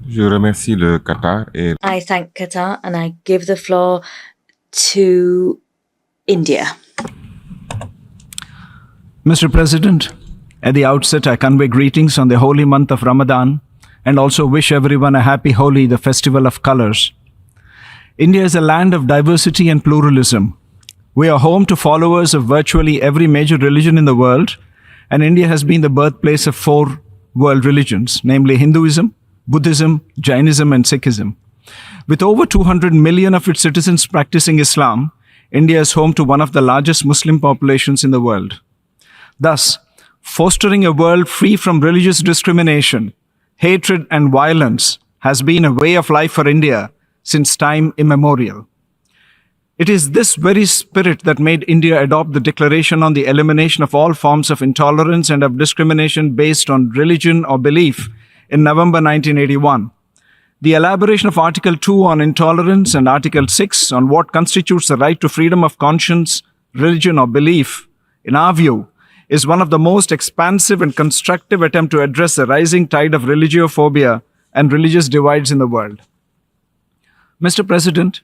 Je remercie le Qatar et I thank Qatar and I give the floor to India. Mr. President, at the outset, I convey greetings on the holy month of Ramadan and also wish everyone a happy Holi, the festival of colors. India is a land of diversity and pluralism. We are home to followers of virtually every major religion in the world, and India has been the birthplace of 4 world religions, namely Hinduism, Buddhism, Jainism, and Sikhism. With over 200 million of its citizens practicing Islam, India is home to one of the largest Muslim populations in the world. Thus, fostering a world free from religious discrimination, hatred, and violence has been a way of life for India since time immemorial. It is this very spirit that made India adopt the Declaration on the Elimination of All Forms of Intolerance and of Discrimination based on Religion or Belief in November 1981. The elaboration of Article 2 on intolerance and Article 6 on what constitutes the right to freedom of conscience, religion, or belief, in our view, is one of the most expansive and constructive attempt to address the rising tide of religiophobia and religious divides in the world. Mr. President,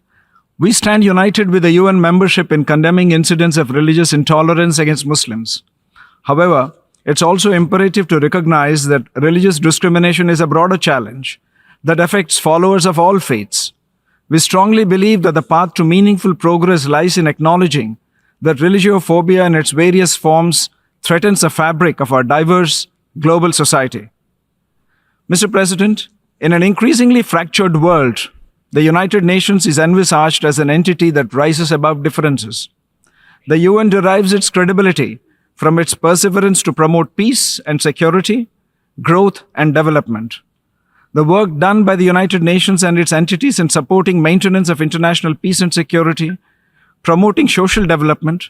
we stand united with the UN membership in condemning incidents of religious intolerance against Muslims. However, it's also imperative to recognize that religious discrimination is a broader challenge that affects followers of all faiths. We strongly believe that the path to meaningful progress lies in acknowledging that religiophobia in its various forms threatens the fabric of our diverse global society. Mr. President, in an increasingly fractured world, the United Nations is envisaged as an entity that rises above differences. The UN derives its credibility from its perseverance to promote peace and security, growth and development. The work done by the United Nations and its entities in supporting maintenance of international peace and security, promoting social development,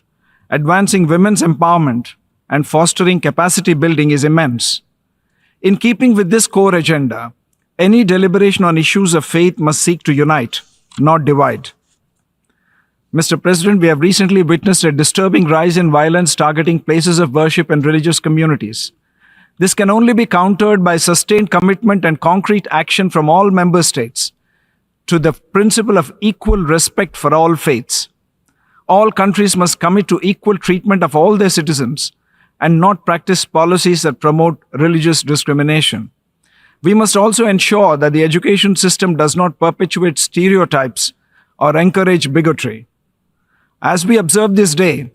advancing women's empowerment, and fostering capacity building is immense. In keeping with this core agenda, any deliberation on issues of faith must seek to unite, not divide. Mr. President, we have recently witnessed a disturbing rise in violence targeting places of worship and religious communities. This can only be countered by sustained commitment and concrete action from all member states to the principle of equal respect for all faiths. All countries must commit to equal treatment of all their citizens and not practice policies that promote religious discrimination. We must also ensure that the education system does not perpetuate stereotypes or encourage bigotry. As we observe this day,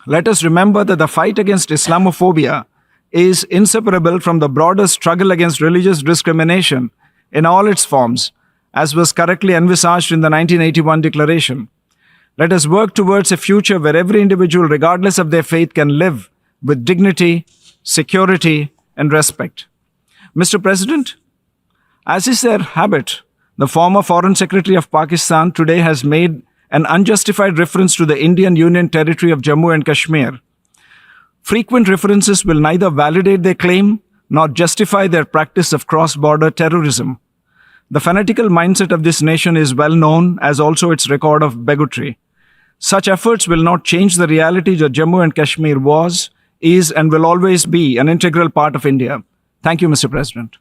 let us remember that the fight against Islamophobia is inseparable from the broader struggle against religious discrimination in all its forms, as was correctly envisaged in the 1981 Declaration. Let us work towards a future where every individual, regardless of their faith, can live with dignity, security, and respect. Mr. President, as is their habit, the former Foreign Secretary of Pakistan today has made an unjustified reference to the Indian Union territory of Jammu and Kashmir. Frequent references will neither validate their claim nor justify their practice of cross-border terrorism. The fanatical mindset of this nation is well known, as also its record of bigotry. Such efforts will not change the reality that Jammu and Kashmir was, is, and will always be an integral part of India. Thank you, Mr. President.